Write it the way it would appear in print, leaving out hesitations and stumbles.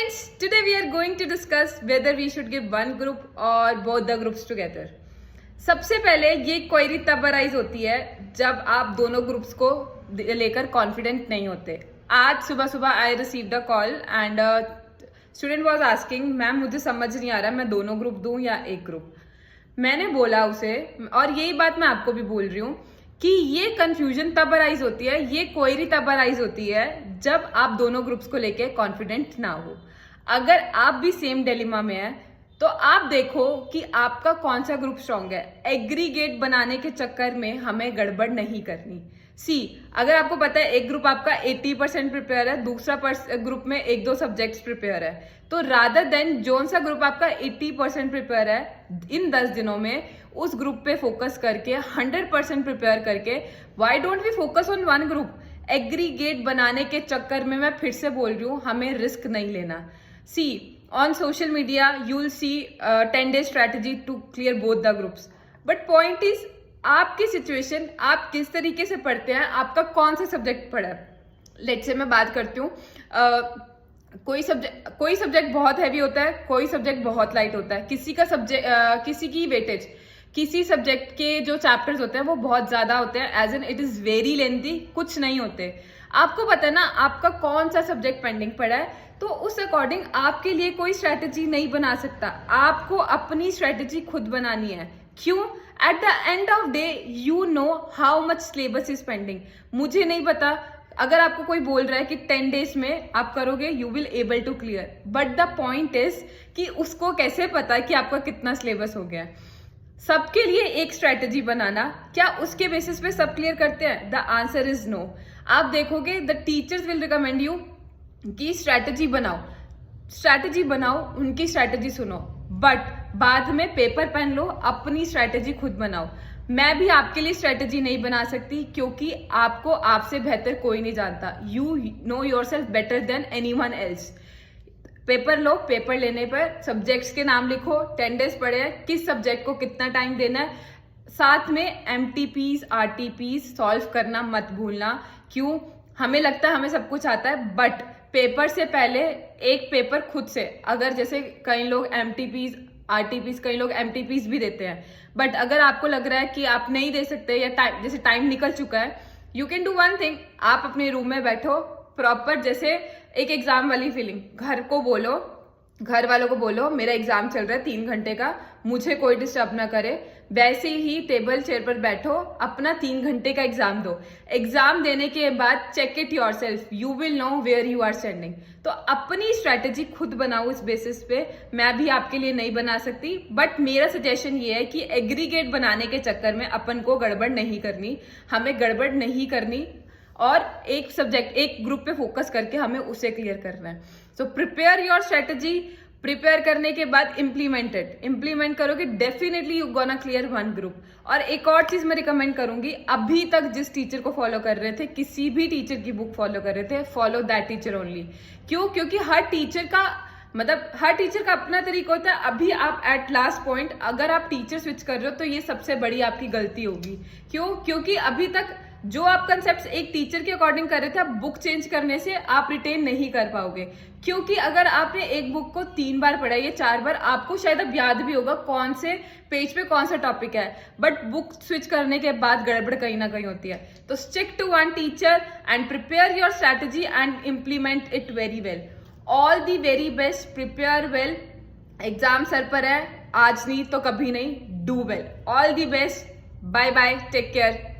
friends, today we are going to discuss whether we should give one group or both the groups together. सबसे पहले ये query तब arise होती है जब आप दोनों ग्रुप्स को लेकर कॉन्फिडेंट नहीं होते. आज सुबह सुबह I received a call and student was asking ma'am मुझे समझ नहीं आ रहा मैं दोनों ग्रुप दूं या एक ग्रुप. मैंने बोला उसे, और यही बात मैं आपको भी बोल रही हूँ, कि ये कंफ्यूजन तब अराइज होती है, ये क्वेरी तब अराइज होती है जब आप दोनों ग्रुप्स को लेके कॉन्फिडेंट ना हो. अगर आप भी सेम डिलेमा में है तो आप देखो कि आपका कौन सा ग्रुप स्ट्रांग है. एग्रीगेट बनाने के चक्कर में हमें गड़बड़ नहीं करनी. अगर आपको पता है एक ग्रुप आपका 80% प्रिपेयर है, दूसरा ग्रुप में एक दो सब्जेक्ट्स प्रिपेयर है, तो रादर देन जोन सा ग्रुप आपका 80% प्रिपेयर है इन 10 दिनों में, उस ग्रुप पे फोकस करके 100% प्रिपेयर करके, why don't we focus on one group. Aggregate बनाने के चक्कर में मैं फिर से बोल रही हूँ, हमें रिस्क नहीं लेना. On social media you will see 10-day strategy to clear both the groups, but point is आपकी सिचुएशन, आप किस तरीके से पढ़ते हैं, आपका कौन सा सब्जेक्ट पढ़ा है. लेट्स से मैं बात करती हूँ, कोई सब्जेक्ट बहुत हैवी होता है, कोई सब्जेक्ट बहुत लाइट होता है, किसी की वेटेज, किसी सब्जेक्ट के जो चैप्टर्स होते हैं वो बहुत ज्यादा होते हैं, as and it is very lengthy, कुछ नहीं होते. आपको पता है ना आपका कौन सा सब्जेक्ट पेंडिंग पड़ा है, तो उस अकॉर्डिंग आपके लिए कोई स्ट्रेटेजी नहीं बना सकता. आपको अपनी स्ट्रेटेजी खुद बनानी है. क्यों? At the end of day you know how much syllabus is pending. मुझे नहीं पता, अगर आपको कोई बोल रहा है कि 10 days में आप करोगे you will able to clear, but the point is कि उसको कैसे पता है कि आपका कितना सिलेबस हो गया. सबके लिए एक स्ट्रेटेजी बनाना, क्या उसके बेसिस पे सब क्लियर करते हैं? The answer is no. आप देखोगे the teachers will recommend you कि स्ट्रेटेजी बनाओ, उनकी स्ट्रेटेजी सुनो, बट बाद में पेपर पेन लो, अपनी स्ट्रेटेजी खुद बनाओ. मैं भी आपके लिए स्ट्रेटेजी नहीं बना सकती क्योंकि आपको आपसे बेहतर कोई नहीं जानता. You know yourself better than anyone else. Paper low, paper लेने पर सब्जेक्ट्स के नाम लिखो, 10 days पढ़े हैं, किस सब्जेक्ट को कितना टाइम देना है, साथ में MTPs RTPs सॉल्व करना मत भूलना. क्यों? हमें लगता है हमें सब कुछ आता है, बट पेपर से पहले एक पेपर खुद से, अगर जैसे कई लोग MTPs RTPs, कई लोग MTPs भी देते हैं, बट अगर आपको लग रहा है कि आप नहीं दे सकते या जैसे टाइम निकल चुका है, you can do one thing. आप अपने रूम में बैठो प्रॉपर, जैसे एक एग्जाम वाली फीलिंग, घर वालों को बोलो मेरा एग्जाम चल रहा है 3 घंटे का, मुझे कोई डिस्टर्ब ना करे. वैसे ही टेबल चेयर पर बैठो, अपना 3 घंटे का एग्जाम दो. एग्जाम देने के बाद check it yourself, you will know where you are standing. तो अपनी स्ट्रेटेजी खुद बनाओ. इस बेसिस पे मैं भी आपके लिए नहीं बना सकती, बट मेरा सजेशन ये है कि एग्रीगेट बनाने के चक्कर में अपन को गड़बड़ नहीं करनी, हमें गड़बड़ नहीं करनी, और एक सब्जेक्ट, एक ग्रुप पे फोकस करके हमें उसे क्लियर करना है. So prepare your strategy. Prepare करने के बाद इम्प्लीमेंट करोगे, definitely you gonna clear one group. और एक और चीज मैं रिकमेंड करूंगी, अभी तक जिस टीचर को फॉलो कर रहे थे, किसी भी टीचर की बुक फॉलो कर रहे थे, फॉलो दैट टीचर ओनली. क्यों? क्योंकि हर टीचर का अपना तरीका होता है. अभी आप एट लास्ट पॉइंट अगर आप टीचर स्विच कर रहे हो तो ये सबसे बड़ी आपकी गलती होगी. क्यों? क्योंकि अभी तक जो आप कंसेप्ट एक टीचर के अकॉर्डिंग कर रहे थे, आप बुक चेंज करने से आप रिटेन नहीं कर पाओगे. क्योंकि अगर आपने एक बुक को 3 बार पढ़ा या 4 बार, आपको शायद अब याद भी होगा कौन से पेज पे कौन सा टॉपिक है, बट बुक स्विच करने के बाद गड़बड़ कहीं ना कहीं होती है. तो stick to one teacher and prepare your strategy and implement it very well. All the very best, prepare well. Exam सर पर है, आज नहीं तो कभी नहीं. Do well. All the best. Bye bye. Take care.